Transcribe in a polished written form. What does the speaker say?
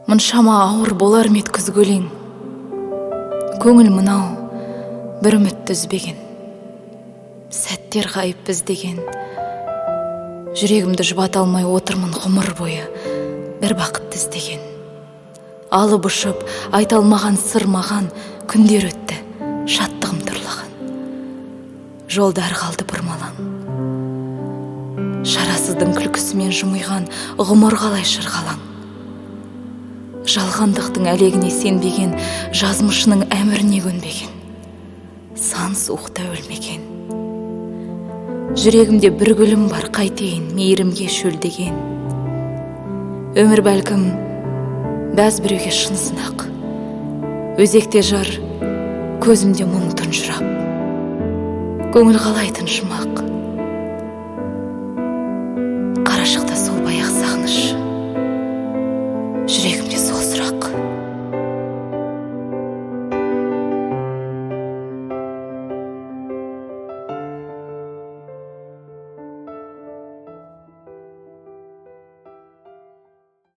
Мыншама ауыр болар ма ед күзгі өлең? Көңіл мынау бір үмітті үзбеген, сәттер ғайып біздеген. Жүрегімді жұбата алмай отырмын ғұмыр бойы, бір бақытты іздеген. Алып ұшып айта алмаған сыр маған, күндер өтті, шаттығым тұрлаған. Жолдар қалды бұрмалаң, шарасыздың күлкісімен жымиған ғұмыр қалай шырғалаң. Жалғандықтың әлегіне сенбеген, жазмышының әміріне көнбеген, сан суықта өлмеген. Жүрегімде бір гүлім бар, қайтейін мейірімге шөлдеген. Өмір бәлкім бәз біреуге шын сынақ, өзекте жар, көзімде мұң тұнжырап. Көңіл қалай тыншымақ, қарашықта сол баяқ сағыныш, жүрегімде сол сұрақ.